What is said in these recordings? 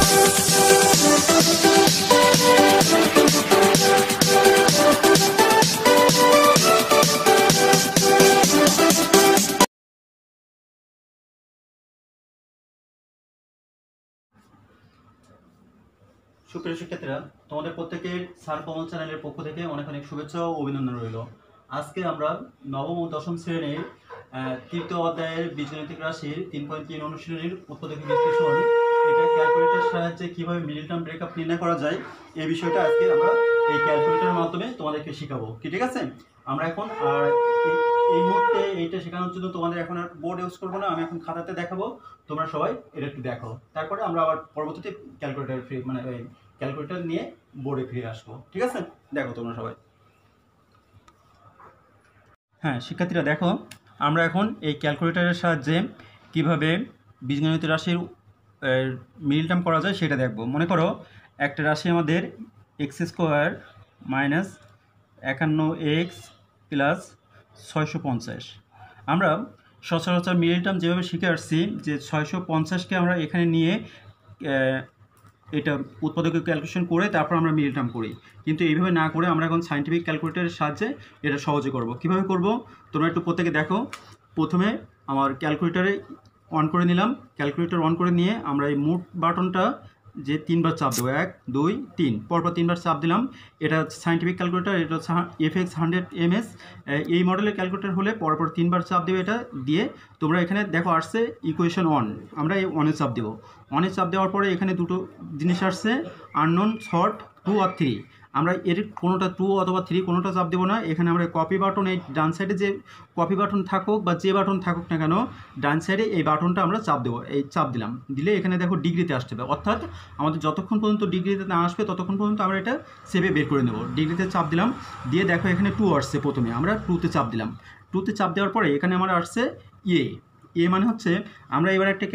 সুপ্রিয় শিক্ষার্থীরা, তোমাদের প্রত্যেকের স্যার কমল চ্যানেলের পক্ষ থেকে অনেক অনেক শুভেচ্ছা ও অভিনন্দন রইল। আজকে আমরা নবম ও দশম শ্রেণীর তৃতীয় অধ্যায়ের বীজগণিতিক রাশির 3.3 অনুশীলনীর উৎপাদক বিশ্লেষণ, এটা ক্যালকুলেটরের সাহায্যে কিভাবে মিডল টার্ম ব্রেকআপ নির্ণয় করা যায় এই বিষয়টা আজকে আমরা এই ক্যালকুলেটরের মাধ্যমে তোমাদেরকে শেখাবো। ঠিক আছে, আমরা এখন এই মুহূর্তে এইটা শেখানোর জন্য তোমাদের এখন আর বোর্ড ইউজ করবো না, আমি এখন খাতাতে দেখাবো, তোমরা সবাই এটা একটু দেখো, তারপরে আমরা আবার পরবর্তীতে ক্যালকুলেটর নিয়ে বোর্ডে ফিরে আসবো। ঠিক আছে, দেখো তোমরা সবাই। হ্যাঁ শিক্ষার্থীরা, দেখো আমরা এখন এই ক্যালকুলেটরের সাহায্যে কিভাবে বীজগণিত রাশির মিডল টার্ম করা যায় সেটা দেখব। মনে করো একটা রাশি আমাদের x² মাইনাস 51x প্লাস 650। আমরা সচরাচর মিডল টার্ম যেভাবে শিখে আসছি যে 650কে আমরা এখানে নিয়ে এটা উৎপাদকের ক্যালকুলেশন করে তারপর আমরা মিডল টার্ম করি, কিন্তু এইভাবে না করে আমরা এখন সায়েন্টিফিক ক্যালকুলেটরের সাহায্যে এটা সহজে করব। কিভাবে করব তোমরা একটু প্রত্যেকে দেখো। প্রথমে আমার ক্যালকুলেটরে অন করে নিলাম, ক্যালকুলেটর অন করে নিয়ে আমরা এই মুভ বাটনটা যে 3বার চাপ দেবো, 1 2 3 পরপর 3বার চাপ দিলাম। এটা সায়েন্টিফিক ক্যালকুলেটর, এটা হচ্ছে FX 100MS। এই মডেলের ক্যালকুলেটর হলে পরপর 3বার চাপ দেবে। এটা দিয়ে তোমরা এখানে দেখো আসছে ইকুয়েশন অন, আমরা এই অনে চাপ দেবো। অনে চাপ দেওয়ার পরে এখানে দুটো জিনিস আসছে, আননোন, শর্ট, 2 আর 3। আমরা এর কোনোটা 2 অথবা 3 কোনোটা চাপ দেবো না। এখানে আমরা কপি বাটন, এই ডান সাইডে যে কপি বাটন থাকুক বা যে বাটন থাকুক না কেন, ডান সাইডে এই বাটনটা আমরা চাপ দেবো। এই চাপ দিলাম, দিলে এখানে দেখো ডিগ্রিতে আসতে হবে, অর্থাৎ আমাদের যতক্ষণ পর্যন্ত ডিগ্রিতে না আসবে ততক্ষণ পর্যন্ত আমরা এটা সেভে বের করে নেব। ডিগ্রিতে চাপ দিলাম, দিয়ে দেখো এখানে 2 আসছে, প্রথমে আমরা 2তে চাপ দিলাম। 2তে চাপ দেওয়ার পরে এখানে আমার আসছে এ মানে হচ্ছে আমরা এবার একটা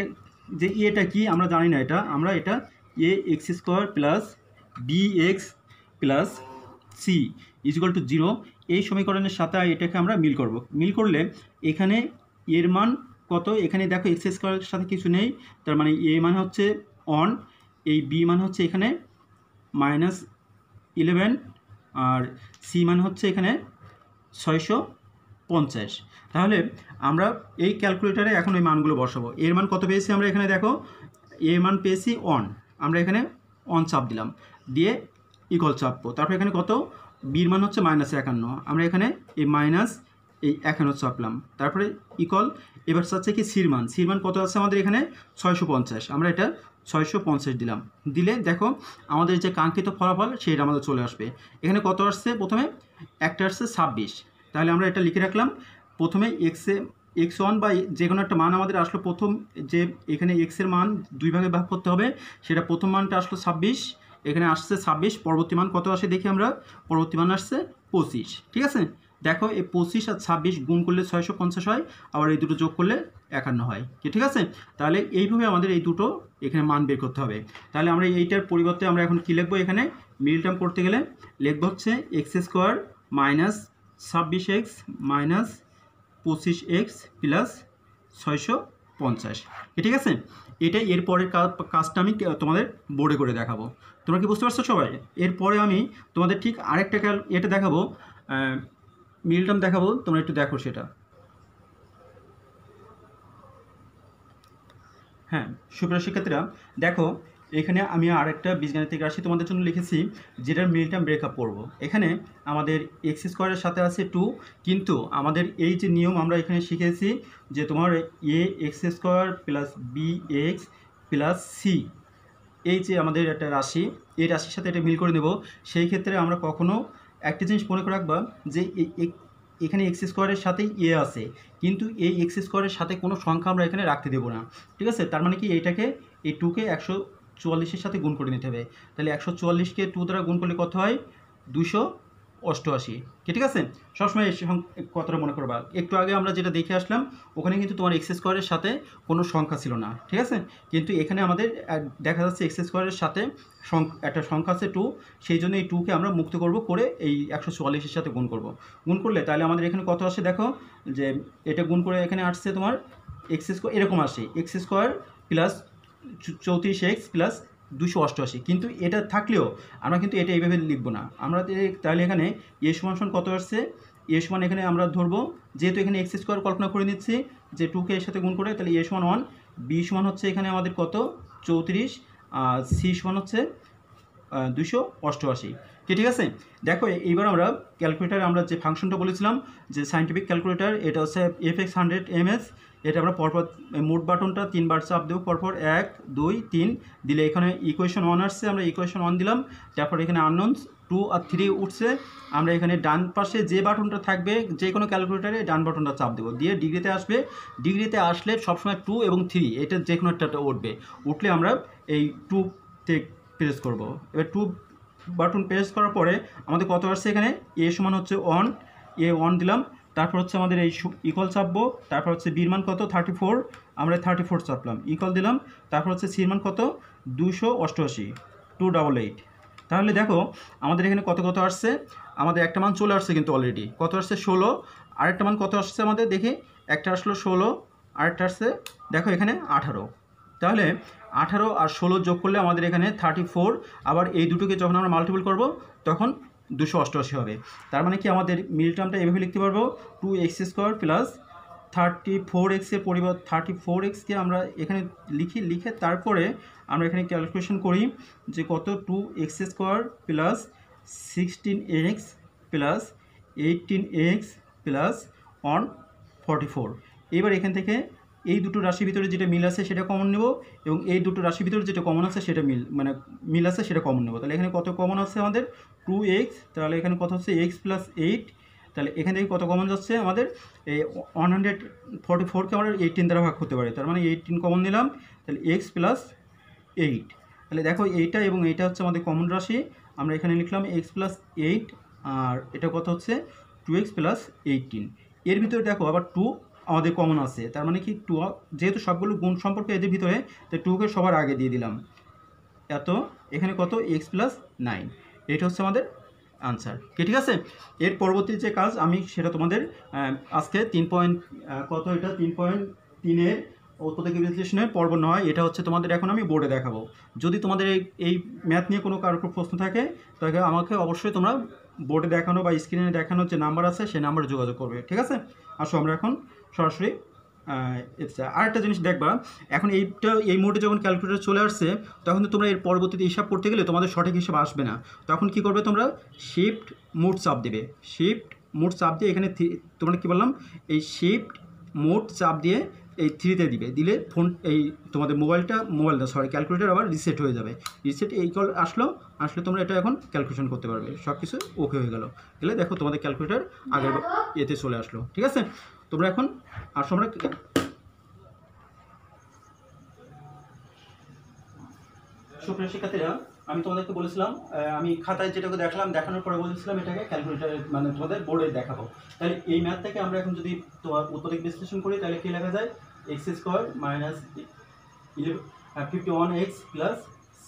যে এটা কি আমরা জানি না, এটা আমরা এটা ax² plus bx plus c equal to 0 এই সমীকরণের সাথে এটাকে আমরা মিল করব। মিল করলে এখানে এর মান কত, এখানে দেখো x² এর সাথে কিছু নেই, তার মানে a মানে হচ্ছে অন, এই b মানে হচ্ছে এখানে -11 আর c মানে হচ্ছে এখানে 650। তাহলে আমরা এই ক্যালকুলেটারে এখন ওই মানগুলো বসাবো। এর মান কত পেয়েছি আমরা এখানে দেখো, এর মান পেয়েছি অন, আমরা এখানে অন চাপ দিলাম, দিয়ে ইকুয়াল চাপবো। তারপর এখানে কত, বির মান হচ্ছে -51, আমরা এখানে এই -51 চাপলাম। তারপরে ইকুয়াল, এবার চাচ্ছে কি সির মান কত আছে আমাদের এখানে 650, আমরা এটা 650 দিলাম। দিলে দেখো আমাদের যে কাঙ্ক্ষিত ফলাফল সেটা আমাদের চলে আসবে। এখানে কত আসছে, প্রথমে একটা আসছে 26, তাহলে আমরা এটা লিখে রাখলাম। প্রথমে x1 বা যে কোনো একটা মান আমাদের আসলো, প্রথম যে এখানে x এর মান 2 ভাগে ভাগ করতে হবে, সেটা প্রথম মানটা আসলো 26, এখানে আসছে 26, পরবর্তী মান কত আসে দেখি আমরা, পরবর্তী মান আসছে 25। ঠিক আছে, দেখো এই 25 আর 26 গুণ করলে 650 হয়, আবার এই দুটো যোগ করলে 51 হয়। ঠিক আছে, তাহলে এইভাবে আমাদের এই দুটো এখানে মান বের করতে হবে। তাহলে আমরা এইটার পরিবর্তে আমরা এখন কী লিখবো, এখানে মিডল টার্ম করতে গেলে লিখবো হচ্ছে x² minus 26x minus 25x plus 650। ঠিক আছে, এটাই এরপরের কাজটা আমি তোমাদের বোর্ডে করে দেখাবো। তোমরা কি বুঝতে পারছো সবাই? এরপরে আমি তোমাদের ঠিক আরেকটা এটা দেখাবো, মিডল টার্ম দেখাবো, তোমরা একটু দেখো সেটা। হ্যাঁ সুপ্রিয় শিক্ষার্থীরা, দেখো এখানে আমি আরেকটা বীজগাণিতিক রাশি তোমাদের জন্য লিখেছি, যেটার মিডল টার্ম ব্রেকআপ করব। এখানে আমাদের x² এর সাথে আছে 2, কিন্তু আমাদের এই যে নিয়ম আমরা এখানে শিখেছি যে তোমার ax² plus bx plus c, এই যে আমাদের একটা রাশি, এই রাশির সাথে এটা মিল করে নেব। সেই ক্ষেত্রে আমরা কখনো একটা জিনিস মনে করে রাখবা যে এখানে x² এর সাথেই আছে, কিন্তু এই x² এর সাথে কোনো সংখ্যা আমরা এখানে রাখতে দেবো না। ঠিক আছে, তার মানে কি এইটাকে এই 2কে 144-এর সাথে গুণ করে নিতে হবে। তাহলে 144-কে 2 দ্বারা গুণ করলে কত হয়, 288। ঠিক আছে, সবসময় এই কথাটা মনে করবা। একটু আগে আমরা যেটা দেখে আসলাম ওখানে কিন্তু তোমার x² এর সাথে কোনো সংখ্যা ছিল না। ঠিক আছে, কিন্তু এখানে আমাদের দেখা যাচ্ছে x² এর সাথে একটা সংখ্যা আছে 2, সেই জন্য এই 2কে আমরা মুক্ত করব, করে এই 144-এর সাথে গুণ করব। গুণ করলে তাহলে আমাদের এখানে কত আসে দেখো, যে এটা গুণ করে এখানে আসছে তোমার x² এরকম আসে, x² প্লাস 34x প্লাস 288, কিন্তু এটা থাকলেও আমরা কিন্তু এটা এইভাবে লিখবো না। আমরা তাহলে এখানে এ সমান কত আসছে, এ সমান এখানে আমরা ধরবো, যেহেতু এখানে এক্স স্কোয়ার কল্পনা করে নিচ্ছি যে 2কে এর সাথে গুণ করে, তাহলে এ সমান 1, বি সমান হচ্ছে এখানে আমাদের কত 34, আর সি সমান হচ্ছে 288। ঠিক আছে, দেখো এইবার আমরা ক্যালকুলেটার আমরা যে ফাংশনটা বলেছিলাম যে সাইন্টিফিক ক্যালকুলেটার, এটা হচ্ছে FX100ms, এটা আমরা পরপর মোট বাটনটা 3বার চাপ দেবো পরপর, 1 2 3 দিলে এখানে ইকুয়েশন 1 আসছে, আমরা ইকুয়েশন 1 দিলাম, তারপর এখানে আননোনস 2 আর 3 উঠছে, আমরা এখানে ডান পাশে যে বাটনটা থাকবে যে কোনো ক্যালকুলেটারে ডান বাটনটা চাপ দেবো, দিয়ে ডিগ্রিতে আসবে, ডিগ্রিতে আসলে সবসময় 2 এবং 3 এটা যে কোনো একটা উঠবে, উঠলে আমরা এই 2তে প্রেস করব। এবার 2 বাটন প্রেস করার পরে আমাদের কত আসছে, এখানে এ সমান হচ্ছে 1, এ 1 দিলাম, তারপর হচ্ছে আমাদের এই ইকুয়াল চাপবো, তারপর হচ্ছে বির মান কত 34, আমরা 34 চাপলাম, ইকুয়াল দিলাম, তারপর হচ্ছে সির মান কত 288, 288। তাহলে দেখো আমাদের এখানে কত কত আসছে, আমাদের একটা মান চলে আসছে কিন্তু অলরেডি, কত আসছে 16, আরেকটা মান কত আসছে আমাদের দেখি, একটা আসলো 16, আরেকটা আসছে দেখো এখানে 18। তাহলে 18 আর 16 যোগ করলে আমাদের এখানে 34, আবার এই দুটোকে যখন আমরা মাল্টিপল করব তখন 288 হবে। তার মানে কি আমাদের মিল টার্মটা এভাবে লিখতে পারবো, 2x² প্লাস 34x এর পরিবর্তে 34xকে আমরা এখানে লিখে তারপরে আমরা এখানে ক্যালকুলেশন করি যে কত 2x² plus 16x plus 18x plus 144। এবার এখান থেকে এই দুটো রাশির ভিতরে যেটা মিল আছে সেটা কমন নেব, এবং এই দুটো রাশির ভিতরে যেটা কমন আছে সেটা মিল আছে সেটা কমন নেব। তাহলে এখানে কত কমন আছে আমাদের 2x, তাহলে এখানে কত হচ্ছে x প্লাস 8, তাহলে এখান থেকে কত কমন যাচ্ছে আমাদের এই 144কে আমরা 18 দ্বারা ভাগ করতে পারি, তার মানে 18 কমন নিলাম, তাহলে x প্লাস 8। তাহলে দেখো এইটা এবং এইটা হচ্ছে আমাদের কমন রাশি, আমরা এখানে লিখলাম x প্লাস 8, আর এটা কত হচ্ছে 2x প্লাস 18। এর ভিতরে দেখো আবার 2 আমাদের কমন আছে, তার মানে কি 2, যেহেতু সবগুলো গুণ সম্পর্কে এদের ভিতরে, তাই 2কে সবার আগে দিয়ে দিলাম, এত এখানে কত x প্লাস 9, এটা হচ্ছে আমাদের আনসার। ঠিক আছে, এর পরবর্তী যে কাজ আমি সেটা তোমাদের আজকে 3 কত এটা 3.3-এর উৎপাদক বিশ্লেষণের পর্ব নয়, এটা হচ্ছে তোমাদের এখন আমি বোর্ডে দেখাবো। যদি তোমাদের এই ম্যাথ নিয়ে কোনো কারোর প্রশ্ন থাকে তাহলে আমাকে অবশ্যই তোমরা বোর্ডে দেখানো বা স্ক্রিনে দেখানোর যে নাম্বার আছে সেই নাম্বারে যোগাযোগ করবে। ঠিক আছে, আসো আমরা এখন সরাসরি আরেকটা জিনিস দেখবা, এখন এই মোডে যখন ক্যালকুলেটর চলে আসছে তখন তো তোমরা এর পরবর্তীতে হিসাব করতে গেলে তোমাদের সঠিক হিসাব আসবে না, তখন কি করবে তোমরা শিফট মোড চাপ দেবে, শিফট মোড চাপ দিয়ে এখানে তোমরা কি বললাম এই শিফট মোড চাপ দিয়ে এই 3-তে দিলে ফোন এই তোমাদের ক্যালকুলেটর আবার রিসেট হয়ে যাবে, রিসেট এই কল আসলে তোমরা এটা এখন ক্যালকুলেশন করতে পারবে, সব কিছু ওকে হয়ে গেলে দেখো তোমাদের ক্যালকুলেটর আগের এতে চলে আসলো। ঠিক আছে, তোমরা এখন আসো আমরা সুপ্রিয় শিক্ষার্থীরা, আমি তোমাদেরকে বলেছিলাম আমি খাতায় যেটাকে দেখানোর পরে বলেছিলাম এটাকে ক্যালকুলেটারে তোমাদের বোর্ডে দেখাবো। তাহলে এই ম্যাথ থেকে আমরা এখন যদি তোমার উৎপাদক বিশ্লেষণ করি তাহলে কি লেখা যায়, x² মাইনাস 51x প্লাস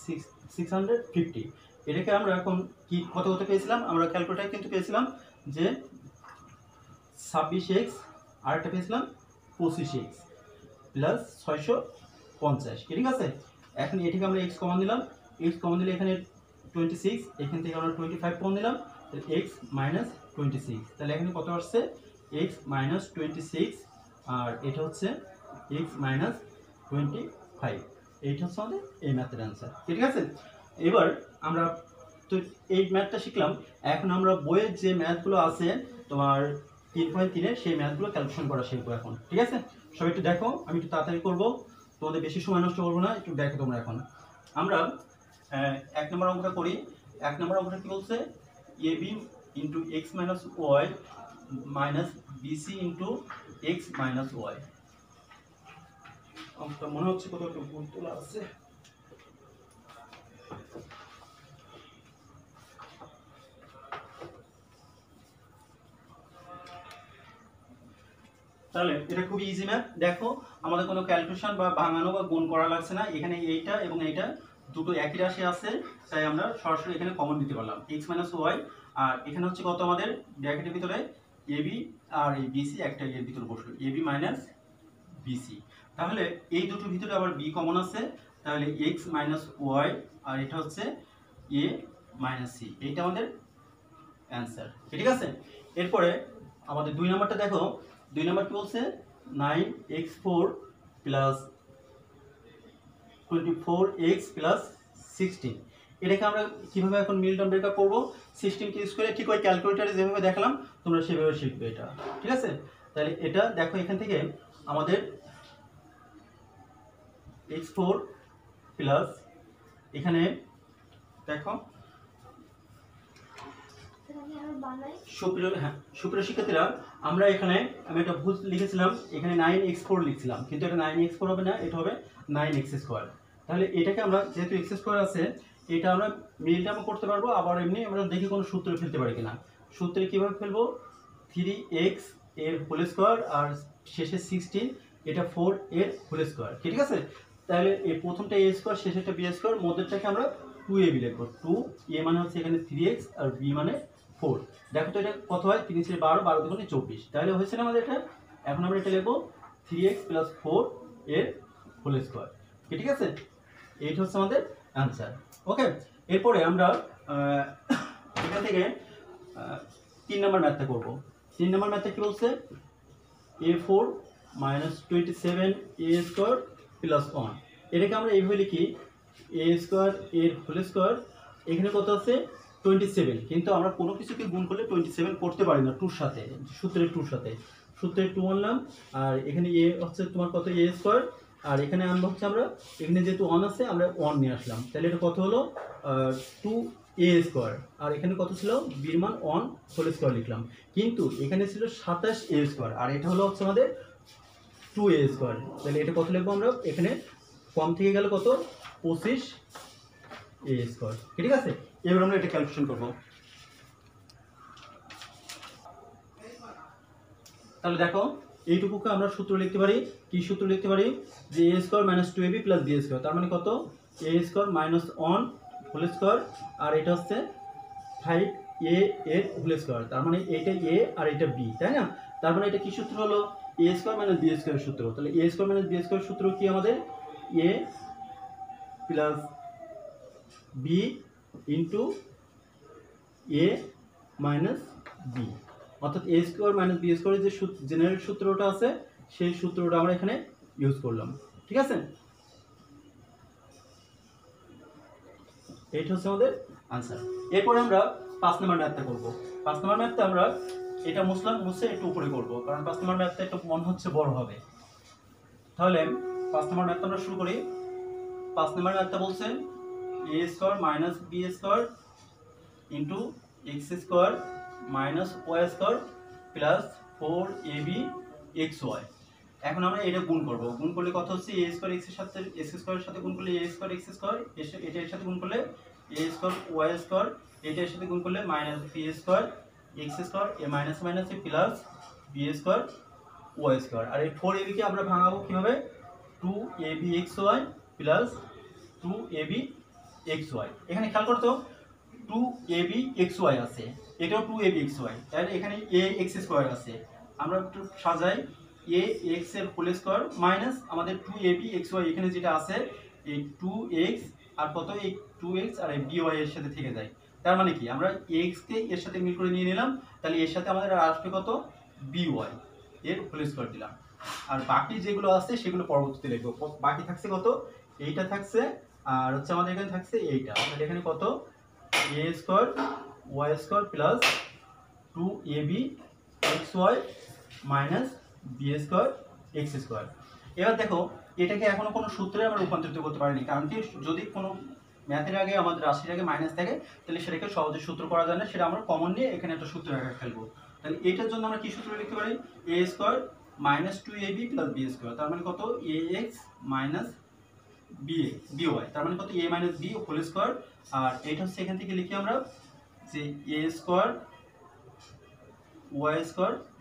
650। এটাকে আমরা এখন কি কত পেয়েছিলাম, আমরা ক্যালকুলেটারে কিন্তু পেয়েছিলাম যে 26x, আর একটা পেয়েছিলাম 25x প্লাস 650। ঠিক আছে, এখন এটিকে আমরা x কমন দিলাম, x কমন দিলে এখানে 26, এখান থেকে আমরা 25 কমন দিলাম, তাহলে x মাইনাস 26, তাহলে এখানে কত আসছে x মাইনাস 26, আর এটা হচ্ছে x মাইনাস 25, এইটা হচ্ছে আমাদের এই ম্যাথের অ্যান্সার। ঠিক আছে, এবার আমরা তো এই ম্যাথটা শিখলাম, এখন আমরা বইয়ের যে ম্যাথগুলো আছে তোমার 3.3-এর সেই ম্যাথগুলো ক্যালকুলেশন করা শিখবো এখন। ঠিক আছে, সবাই একটু দেখো, আমি একটু তাড়াতাড়ি করবো, তোমাদের বেশি সময় নষ্ট করবো না, একটু দেখো তোমরা। এখন আমরা 1 নম্বর অঙ্কটা করি। 1 নম্বর অঙ্কটা কি বলছে, ab into x minus y minus bc into x minus y. অঙ্কটা মনে হচ্ছে কোথাও একটু ভুল তোলা আছে। তাহলে এটা খুবই ইজি ম্যাথ, দেখো আমাদের কোনো ক্যালকুলেশন বা ভাঙানো বা গুণ করা লাগছে না, এখানে এইটা এবং এইটা দুটো একই রাশি আছে, তাই আমরা সরাসরি এখানে কমন দিতে পারলাম এক্স মাইনাস ওয়াই, আর এখানে হচ্ছে কত আমাদের ব্র্যাকেটের ভিতরে এবি আর এই বিসি একটা এর ভিতরে বসলো এবি মাইনাস বিসি। তাহলে এই দুটোর ভিতরে আবার বি কমন আছে, তাহলে এক্স মাইনাস ওয়াই আর এটা হচ্ছে এ মাইনাস সি, এইটা আমাদের অ্যান্সার। ঠিক আছে, এরপরে আমাদের 2 নম্বরটা দেখো। 2 নম্বর কি বলছে, 9x4 প্লাস 24x প্লাস 16। এটাকে আমরা কিভাবে এখন মিল টার্ম ব্রেকআপ করবো, 16 কে ইউজ করে ঠিক ওই ক্যালকুলেটারে যেভাবে দেখালাম তোমরা সেভাবে শিখবে এটা। ঠিক আছে, তাহলে এটা দেখো এখান থেকে আমাদের x4 প্লাস এখানে দেখো সুপ্রিয় শিক্ষার্থীরা, আমরা এখানে আমি একটা ভুল লিখেছিলাম, এখানে 9x4 লিখছিলাম, কিন্তু এটা 9x4 হবে না, এটা হবে 9x²। তাহলে এটাকে আমরা যেহেতু x² আছে, এটা আমরা মিল টার্ম করতে পারবো, আবার এমনি আমরা দেখি কোনো সূত্রে ফেলতে পারি কিনা। সূত্রে কিভাবে ফেলবো, 3x এর হোল স্কোয়ার আর শেষে 16, এটা 4 এর হোল স্কোয়ার। ঠিক আছে, তাহলে এই প্রথমটা a স্কোয়ার, শেষেরটা b স্কোয়ার, মধ্যেরটাকে আমরা 2ab লিখবো। 2a মানে হচ্ছে এখানে 3x আর b মানে 4। দেখো তো এটা কত হয়, 3 × 12, 12 × 24, তাহলে হয়েছে না আমাদের এটা। এখন আমরা এটা লিখবো 3x + 4 এর হোল স্কোয়ার। ঠিক আছে, এইটা হচ্ছে আমাদের অ্যান্সার। ওকে, এরপরে আমরা এখান থেকে 3 নম্বর ম্যাথটা করবো। 3 নম্বর ম্যাথটা কি বলছে, a4 - 27a² + 1। এটাকে আমরা এইভাবে লিখি, a² এর হোল স্কোয়ার, এখানে কত আছে 27, কিন্তু আমরা কোনো কিছুকে গুণ করলে 27 করতে পারি না, 2 সাথে, সূত্রের 2 সাথে, সূত্রের 2 আনলাম, আর এখানে a হচ্ছে তোমার কত a², আর এখানে আনবো হচ্ছে আমরা, এখানে যেহেতু 1 আছে আমরা 1 নিয়ে আসলাম, তাহলে এটা কত হলো 2a², আর এখানে কত ছিল b এর মান 1 হোল স্কোয়ার লিখলাম, কিন্তু এখানে ছিল 27a², আর এটা হলো হচ্ছে আমাদের 2a²। তাহলে এটা কত লিখবো আমরা, এখানে কম থেকে গেল কত 25a²। ঠিক আছে, এবার আমরা এটা ক্যালকুলেশন করব। তাহলে দেখো এইটুকুকে আমরা সূত্র লিখতে পারি, কি সূত্র লিখতে পারি, যে a² - 2ab + b², তার মানে কত a² - 1 হোল স্কোয়ার, আর এটা হচ্ছে 5a এর হোল স্কোয়ার, তার মানে এটা a আর এটা b, তাই না। তার মানে এটা কি সূত্র হলো, a² - b² এর সূত্র। তাহলে a² - b² এর সূত্র কি আমাদের, a + b into a minus b, অর্থাৎ a² - b² যে জেনারেল সূত্রটা আছে সেই সূত্রটা আমরা এখানে ইউজ করলাম। ঠিক আছে, এইটা হচ্ছে আমাদের আনসার। এরপরে আমরা 5 নম্বর ম্যাথটা করব। 5 নম্বর ম্যাথটা আমরা এটা মুছে একটু উপরে করব, কারণ 5 নম্বর ম্যাথটা একটু মনে হচ্ছে বড় হবে। তাহলে 5 নম্বর ম্যাথটা আমরা শুরু করি। 5 নম্বর ম্যাথটা বলছে a² - b² into x² - y² plus 4ab xy। এখন আমরা এটা গুণ করব, গুণ করলে কত হচ্ছে, a² x এর সাথে x² এর সাথে গুণ করলে a² x², এটা এর সাথে গুণ করলে a² y², এটা এর সাথে গুণ করলে -b² x² a minus minus a plus b² y²। আর এই 4ab কে আমরা ভাঙাবো কিভাবে, 2ab xy plus 2ab xy। এখানে খেয়াল করতো 2ab xy আছে, এটাও 2ab xy, তাহলে এখানে ax² আছে। আমরা একটু সাজাই, ax এর হোল স্কোয়ার মাইনাস আমাদের 2ab xy, এখানে যেটা আছে এই 2x আর কত, এই 2x আর এই by এর সাথে থেকে যায়। তার মানে কি, আমরা x কে এর সাথে মিল করে নিয়ে নিলাম, তাহলে এর সাথে আমাদের আসবে কত by এর হোল স্কোয়ার দিলাম, আর বাকি যেগুলো আছে সেগুলো পরবর্তীতে লিখবো। বাকি থাকছে কত, এইটা থাকছে, আর হচ্ছে আমাদের এখানে থাকছে এইটা, তাহলে এখানে কত a² y² plus 2ab xy minus b² x²। এবার দেখো এটাকে এখনো কোনো সূত্রে আমরা রূপান্তরিত করতে পারিনি, কারণ কি, যদি কোনো ম্যাথের আগে আমাদের রাশির আগে মাইনাস থাকে তাহলে সেটাকে সহজে সূত্র করা যায় না, সেটা আমরা কমন নিয়ে এখানে একটা সূত্র আকারে ফেলবো। তাহলে এটার জন্য আমরা কি সূত্র লিখতে পারি, a² - 2ab + b², তার মানে কত ax মাইনাস by, তার মানে কত a minus b whole square, আর এটা হচ্ছে এখান থেকে লিখি আমরা যে a² y²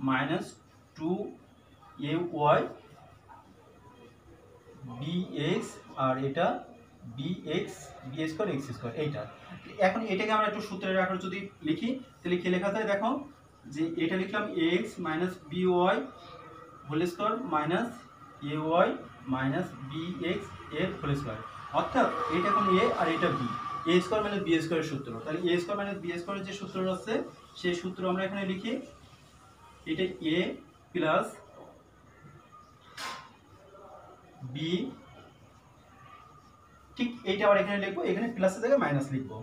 minus 2ay bx, আর এটা bx b² x², এইটা। এখন এটাকে আমরা একটু সূত্রের আকারে যদি লিখি, তাহলে কি লেখা যায় দেখো, যে এটা লিখলাম ax minus by whole square minus ay minus bx এর হোল স্কোয়ার। অর্থাৎ এটা এখন এ আর এটা b, a square minus b স্কোয়ারের সূত্র। তাহলে এ স্কোয়ার মাইনাস বি স্কোয়ারের যে সূত্র আছে সেই সূত্র আমরা এখানে লিখি, এটা এ প্লাস বি, ঠিক এইটা আবার এখানে লিখবো, এখানে প্লাসের জায়গায় মাইনাস লিখবো।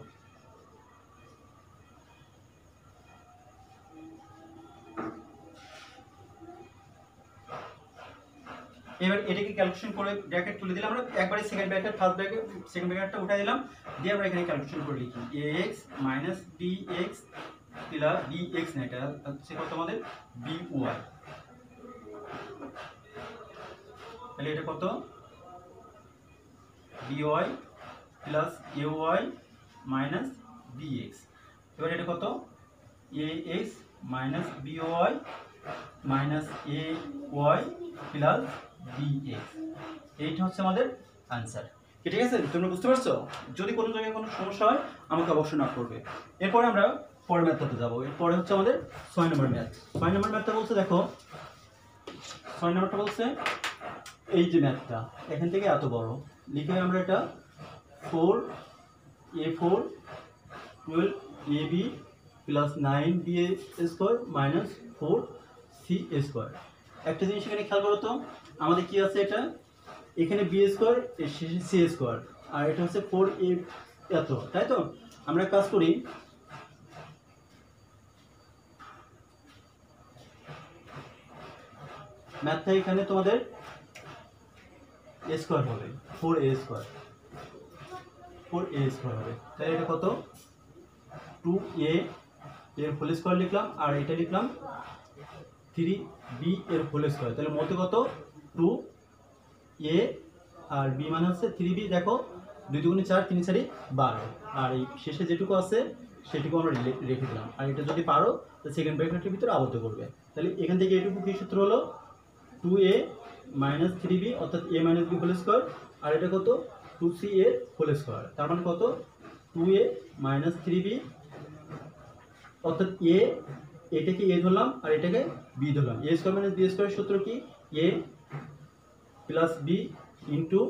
এবার এটাকে ক্যালকুলেশন করে ব্র্যাকেট তুলে দিলাম আমরা, একবারে second bracket first bracket second ব্র্যাকেটটা উঠাই দিলাম, দিয়ে আমরা এখানে ক্যালকুলেশন করে লিখি ax minus bx plus bx না, এটা হচ্ছে কত আমাদের by, তাহলে এটা কত by plus ay minus bx। এবার এটা কত ax minus by minus ay plus bx, এইটা হচ্ছে আমাদের আনসার। ঠিক আছে, তোমরা বুঝতে পারছো? যদি কোনো জায়গায় কোনো সমস্যা হয় আমাকে অবশ্যই নক করবে। এরপরে আমরা পরের ম্যাথটাতে যাবো। এরপরে হচ্ছে আমাদের 6 নম্বর ম্যাথ। 6 নম্বর ম্যাথটা বলছে, দেখো 6 নম্বরটা বলছে এই যে ম্যাথটা এখান থেকে এত বড় লিখে আমরা এটা 4a4 12ab plus 9b square minus 4c square. একটা জিনিস এখানে খেয়াল করো তো, আমাদের কি আছে, এটা এখানে বি স্কোয়ার শেষে সি স্কোয়ার আর এটা হচ্ছে 4a এত, তাই তো? আমরা কাজ করি, ম্যাথটা এখানে তোমাদের স্কোয়ার হবে 4a স্কোয়ার হবে, তাহলে এটা কত 2a এর হোল স্কোয়ার লিখলাম আর এটা লিখলাম 3b এর হোল স্কোয়ার, তাহলে মধ্যে কত 2a আর b মানে হচ্ছে 3b। দেখো 2 দুগুণে 4 3 4 12, আর এই শেষে যেটুকু আছে সেটুকু আমরা রেখে দিলাম, আর এটা যদি পারো তো সেকেন্ড ব্র্যাকেটের ভিতরে আবদ্ধ করবে। তাহলে এখান থেকে এটুকু কি সূত্র হলো 2a মাইনাস 3b অর্থাৎ a minus b whole square, আর এটা কত 2c এর হোল স্কোয়ার, তার মানে কত 2a মাইনাস 3b অর্থাৎ a, এটাকে a ধরলাম আর এটাকে b ধরলাম। a স্কোয়ার মাইনাস b স্কোয়ারের সূত্র কি a plus b into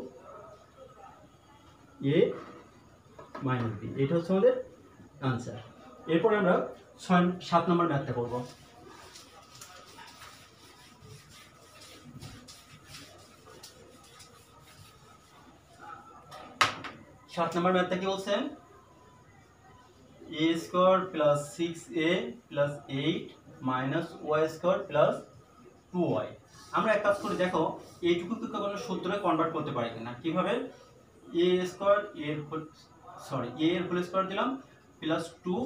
a minus b, এটা হচ্ছে আমাদের আনসার। এরপরে আমরা 7 নম্বর ম্যাথটা করব। 7 নম্বর ম্যাথটা কি বলছে, a square plus 6a plus 8 minus y square plus 2y। আমরা এক কাজ করে দেখো এইটুকু কোনো সূত্রে কনভার্ট করতে পারি কিনা। কিভাবে, a স্কোয়ার এর হোল স্কোয়ার দিলাম প্লাস 2,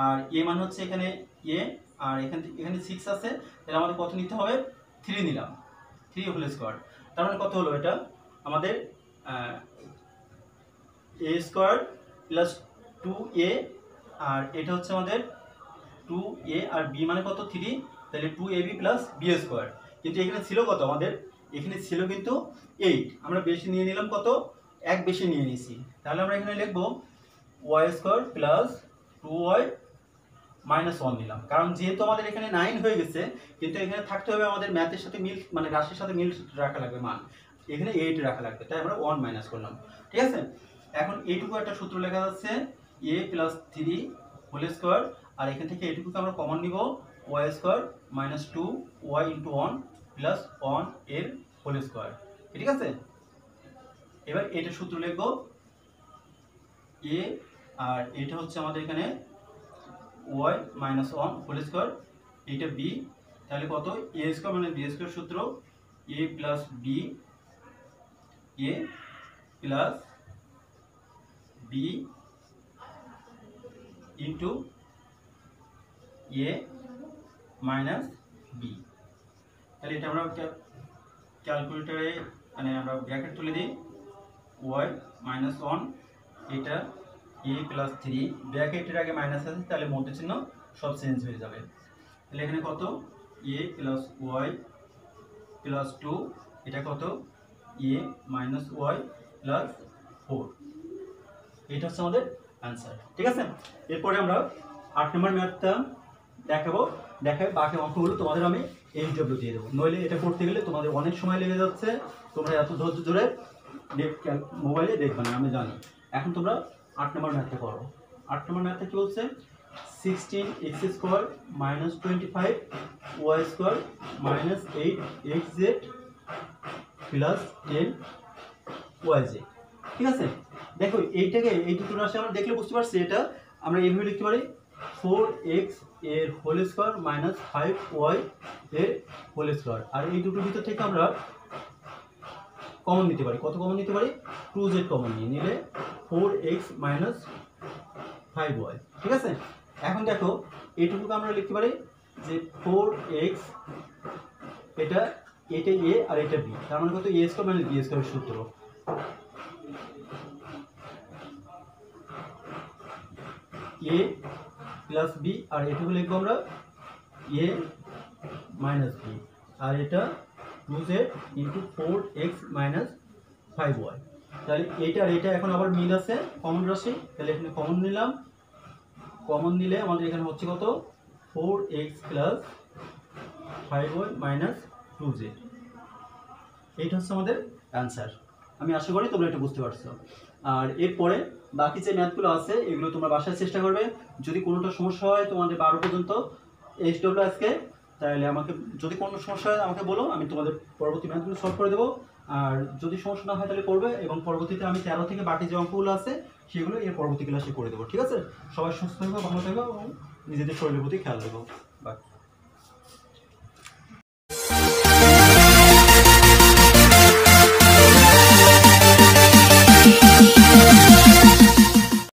আর a মান হচ্ছে এখানে a আর এখানে 6 আছে, তাহলে আমাদের কত নিতে হবে 3 নিলাম, 3 হোল স্কোয়ার, তার মানে কত হলো এটা আমাদের a স্কোয়ার প্লাস 2a আর এটা হচ্ছে আমাদের 2a আর b মানে কত 3, তাহলে 2ab প্লাস b স্কোয়ার। কিন্তু এখানে ছিল কত আমাদের, এখানে ছিল কিন্তু 8, আমরা বেশি নিয়ে নিলাম কত 1 বেশি নিয়ে নিয়েছি, তাহলে আমরা এখানে লিখবো y square plus 2y minus 1 দিলাম, কারণ যেহেতু আমাদের এখানে 9 হয়ে গেছে কিন্তু এখানে থাকতে হবে আমাদের ম্যাথের সাথে মিল, মানে রাশির সাথে মিল রাখা লাগবে মান, এখানে 8 রাখা লাগবে, তাই আমরা 1 মাইনাস করলাম। ঠিক আছে, এখন এইটুকু একটা সূত্র লেখা যাচ্ছে a প্লাস 3 হোল স্কোয়ার, আর এখান থেকে এইটুকুকে আমরা কমন নিব y square minus 2y into 1 plus 1 এর হোল স্কোয়ার। ঠিক আছে, এবার এটা সূত্র লিখবো a আর এটা হচ্ছে আমাদের এখানে y মাইনাস 1 হোল স্কোয়ার, এটা b, তাহলে কত a স্কোয়ার মানে b স্কোয়ার সূত্র a plus b, a plus b into a minus b। তাহলে এটা আমরা ক্যালকুলেটরে মানে আমরা ব্র্যাকেট তুলে দিই y মাইনাস 1, এটা a প্লাস 3, ব্র্যাকেটের আগে মাইনাস আছে তাহলে মধ্যে চিহ্ন সব চেঞ্জ হয়ে যাবে, তাহলে এখানে কত a প্লাস y প্লাস 2, এটা কত a মাইনাস y প্লাস 4, এটা হচ্ছে আমাদের আনসার। ঠিক আছে, এরপরে আমরা 8 নম্বর ম্যাথটা দেখাবে বাকি অঙ্কগুলো তোমাদের আমি HW দিয়ে দেবো, নইলে এটা করতে গেলে তোমাদের অনেক সময় লেগে যাচ্ছে, তোমরা এত ধৈর্য ধরে মোবাইলে দেখবে না, আমি জানি। এখন তোমরা 8 নম্বর ম্যাথটা করো। 8 নম্বর ম্যাথটা কি বলছে? 16x² minus 25y² minus 8z plus 10yz। ঠিক আছে, দেখো এইটাকে এই দুটো রাশি আমরা দেখলে বুঝতে পারছি, এটা আমরা এইভাবে লিখতে পারি 4x এর হোল স্কোয়ার মাইনাস 5y এর হোল স্কোয়ার। আর এই দুটোর ভিতর থেকে আমরা কমন নিতে পারি, কত কমন নিতে পারি? 2z কমন নিলে 4x মাইনাস 5y। ঠিক আছে, এখন দেখো এইটুকুকে আমরা লিখতে পারি যে 4x, এটা a আর এটা b, তার মানে কত? a² মাইনাস b² সূত্র। a প্লাস b আর এটুকু লিখবো আমরা a মাইনাস b, আর এটা 2z into 4x minus 5y। তাহলে এইটা আর এটা এখন আবার মিল আছে, কমন রাশি, তাহলে এখানে কমন নিলাম। কমন নিলে আমাদের এখানে হচ্ছে কত? 4x plus 5y minus 2z। এইটা হচ্ছে আমাদের অ্যান্সার। আমি আশা করি তোমরা এটা বুঝতে পারছো। আর এরপরে বাকি যে ম্যাথগুলো আছে এগুলো তোমরা বাসায় চেষ্টা করবে। যদি কোনোটা সমস্যা হয় তোমাদের 12 পর্যন্ত এইচডব্লিউ আজকে, তাহলে আমাকে, যদি কোনো সমস্যা হয় আমাকে বলো, আমি তোমাদের পরবর্তী ম্যাথগুলো সলভ করে দেবো। আর যদি সমস্যা না হয় তাহলে করবে, এবং পরবর্তীতে আমি 13 থেকে বাকি যে অঙ্কগুলো আছে সেগুলো এর পরবর্তী ক্লাসে করে দেবো। ঠিক আছে, সবাই সুস্থ থাকবে, ভালো থাকবে এবং নিজেদের শরীরের প্রতি খেয়াল রাখবো। বাই।